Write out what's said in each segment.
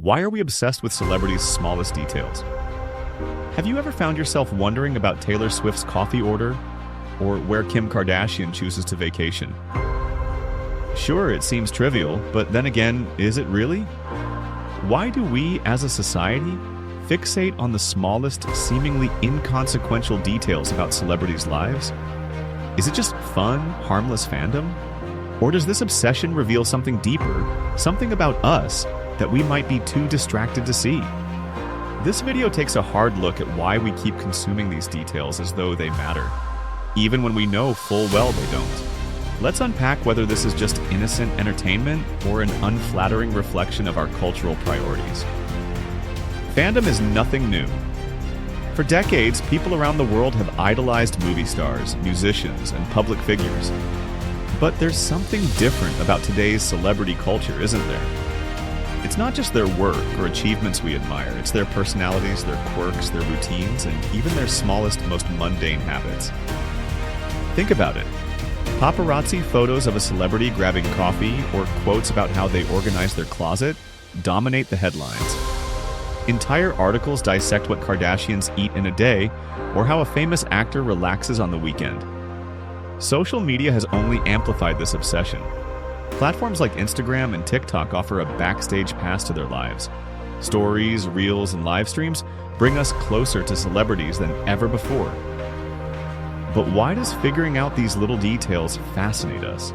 Why are we obsessed with celebrities' smallest details? Have you ever found yourself wondering about Taylor Swift's coffee order or where Kim Kardashian chooses to vacation? Sure, it seems trivial, but then again, is it really? Why do we, as a society, fixate on the smallest, seemingly inconsequential details about celebrities' lives? Is it just fun, harmless fandom? Or does this obsession reveal something deeper, something about us, that we might be too distracted to see? This video takes a hard look at why we keep consuming these details as though they matter, even when we know full well they don't. Let's unpack whether this is just innocent entertainment or an unflattering reflection of our cultural priorities. Fandom is nothing new. For decades, people around the world have idolized movie stars, musicians, and public figures. But there's something different about today's celebrity culture, isn't there? It's not just their work or achievements we admire, it's their personalities, their quirks, their routines, and even their smallest, most mundane habits. Think about it. Paparazzi photos of a celebrity grabbing coffee or quotes about how they organize their closet dominate the headlines. Entire articles dissect what Kardashians eat in a day or how a famous actor relaxes on the weekend. Social media has only amplified this obsession. Platforms like Instagram and TikTok offer a backstage pass to their lives. Stories, reels, and live streams bring us closer to celebrities than ever before. But why does figuring out these little details fascinate us?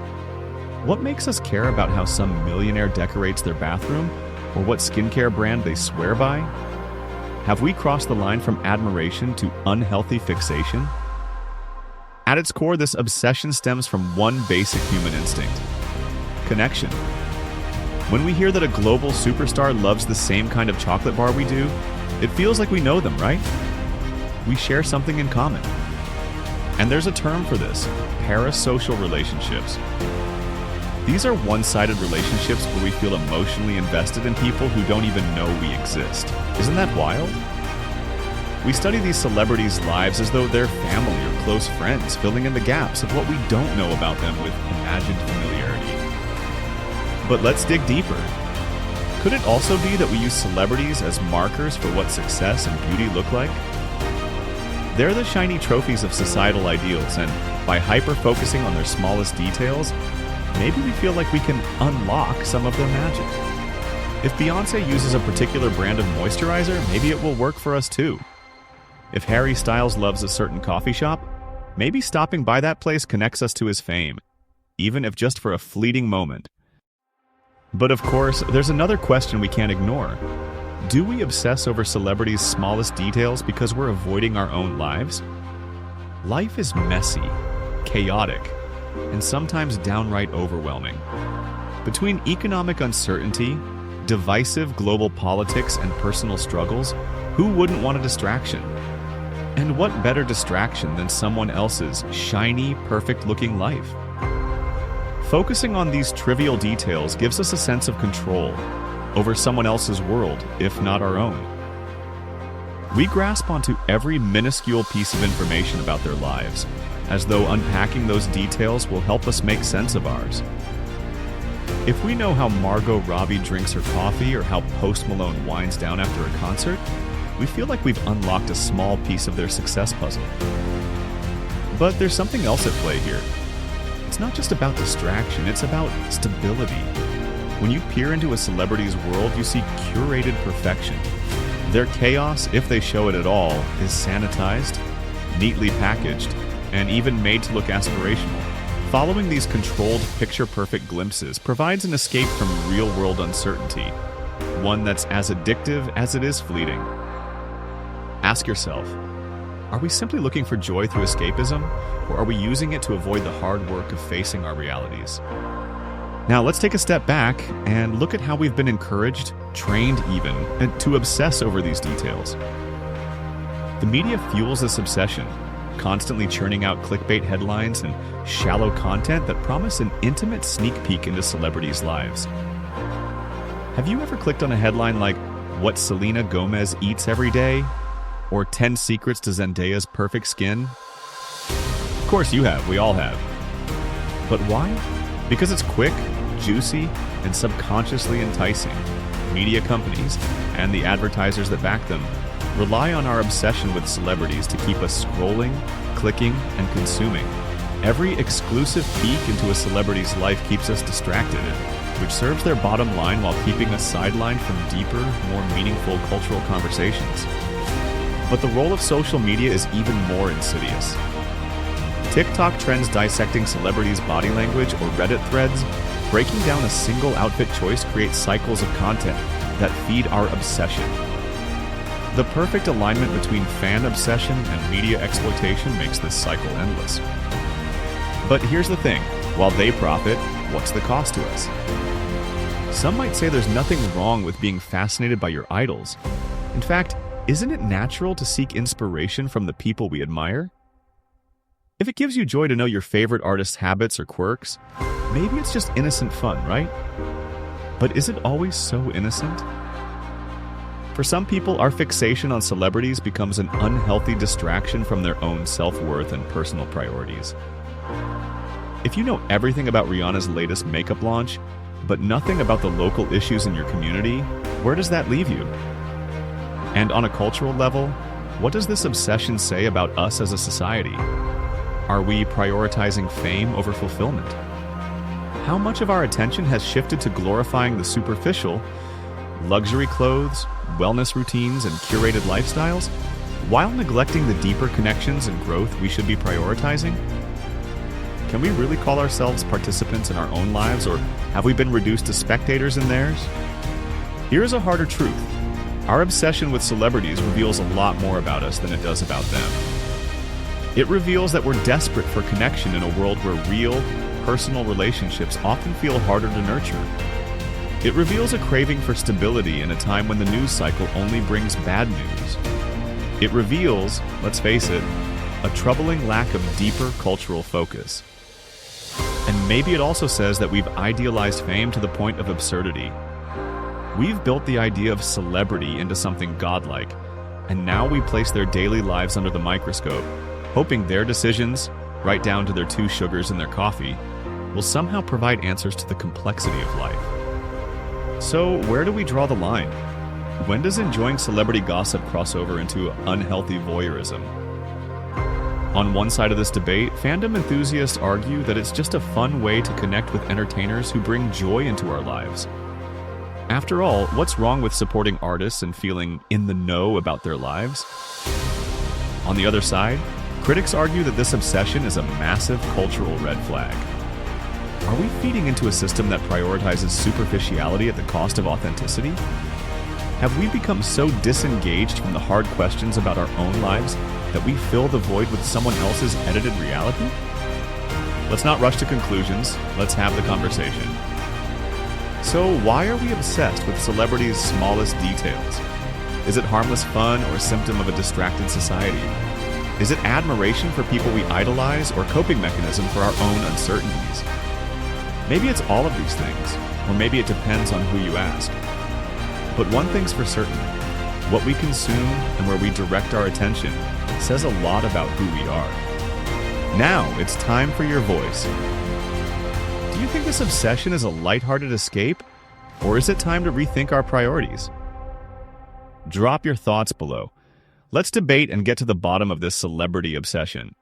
What makes us care about how some millionaire decorates their bathroom or what skincare brand they swear by? Have we crossed the line from admiration to unhealthy fixation? At its core, this obsession stems from one basic human instinct: connection. When we hear that a global superstar loves the same kind of chocolate bar we do, it feels like we know them, right? We share something in common. And there's a term for this: parasocial relationships. These are one-sided relationships where we feel emotionally invested in people who don't even know we exist. Isn't that wild? We study these celebrities' lives as though they're family or close friends, filling in the gaps of what we don't know about them with imagined familiarity. But let's dig deeper. Could it also be that we use celebrities as markers for what success and beauty look like? They're the shiny trophies of societal ideals, and by hyper-focusing on their smallest details, maybe we feel like we can unlock some of their magic. If Beyoncé uses a particular brand of moisturizer, maybe it will work for us too. If Harry Styles loves a certain coffee shop, maybe stopping by that place connects us to his fame, even if just for a fleeting moment. But of course, there's another question we can't ignore. Do we obsess over celebrities' smallest details because we're avoiding our own lives? Life is messy, chaotic, and sometimes downright overwhelming. Between economic uncertainty, divisive global politics, and personal struggles, who wouldn't want a distraction? And what better distraction than someone else's shiny, perfect-looking life? Focusing on these trivial details gives us a sense of control over someone else's world, if not our own. We grasp onto every minuscule piece of information about their lives, as though unpacking those details will help us make sense of ours. If we know how Margot Robbie drinks her coffee or how Post Malone winds down after a concert, we feel like we've unlocked a small piece of their success puzzle. But there's something else at play here. It's not just about distraction, it's about stability. When you peer into a celebrity's world, you see curated perfection. Their chaos, if they show it at all, is sanitized, neatly packaged, and even made to look aspirational. Following these controlled, picture-perfect glimpses provides an escape from real-world uncertainty, one that's as addictive as it is fleeting. Ask yourself, are we simply looking for joy through escapism, or are we using it to avoid the hard work of facing our realities? Now let's take a step back and look at how we've been encouraged, trained even, and to obsess over these details. The media fuels this obsession, constantly churning out clickbait headlines and shallow content that promise an intimate sneak peek into celebrities' lives. Have you ever clicked on a headline like, "What Selena Gomez Eats Every Day?" or 10 Secrets to Zendaya's Perfect Skin? Of course you have, we all have. But why? Because it's quick, juicy, and subconsciously enticing. media companies, and the advertisers that back them rely on our obsession with celebrities to keep us scrolling, clicking, and consuming. Every exclusive peek into a celebrity's life keeps us distracted, which serves their bottom line while keeping us sidelined from deeper, more meaningful cultural conversations. But the role of social media is even more insidious. TikTok trends dissecting celebrities' body language or Reddit threads, breaking down a single outfit choice creates cycles of content that feed our obsession. The perfect alignment between fan obsession and media exploitation makes this cycle endless. But here's the thing, while they profit, what's the cost to us? Some might say there's nothing wrong with being fascinated by your idols. In fact, isn't it natural to seek inspiration from the people we admire? If it gives you joy to know your favorite artist's habits or quirks, maybe it's just innocent fun, right? But is it always so innocent? For some people, our fixation on celebrities becomes an unhealthy distraction from their own self-worth and personal priorities. If you know everything about Rihanna's latest makeup launch, but nothing about the local issues in your community, where does that leave you? And on a cultural level, what does this obsession say about us as a society? Are we prioritizing fame over fulfillment? How much of our attention has shifted to glorifying the superficial, luxury clothes, wellness routines, and curated lifestyles, while neglecting the deeper connections and growth we should be prioritizing? Can we really call ourselves participants in our own lives, or have we been reduced to spectators in theirs? Here's a harder truth. Our obsession with celebrities reveals a lot more about us than it does about them. It reveals that we're desperate for connection in a world where real, personal relationships often feel harder to nurture. It reveals a craving for stability in a time when the news cycle only brings bad news. It reveals, let's face it, a troubling lack of deeper cultural focus. And maybe it also says that we've idealized fame to the point of absurdity. We've built the idea of celebrity into something godlike, and now we place their daily lives under the microscope, hoping their decisions, right down to their 2 sugars in their coffee, will somehow provide answers to the complexity of life. So, where do we draw the line? When does enjoying celebrity gossip cross over into unhealthy voyeurism? On one side of this debate, fandom enthusiasts argue that it's just a fun way to connect with entertainers who bring joy into our lives. After all, what's wrong with supporting artists and feeling in the know about their lives? On the other side, critics argue that this obsession is a massive cultural red flag. Are we feeding into a system that prioritizes superficiality at the cost of authenticity? Have we become so disengaged from the hard questions about our own lives that we fill the void with someone else's edited reality? Let's not rush to conclusions. Let's have the conversation. So, why are we obsessed with celebrities' smallest details? Is it harmless fun or a symptom of a distracted society? Is it admiration for people we idolize or coping mechanism for our own uncertainties? Maybe it's all of these things, or maybe it depends on who you ask. But one thing's for certain, what we consume and where we direct our attention says a lot about who we are. Now it's time for your voice. Do you think this obsession is a lighthearted escape, or is it time to rethink our priorities? Drop your thoughts below. Let's debate and get to the bottom of this celebrity obsession.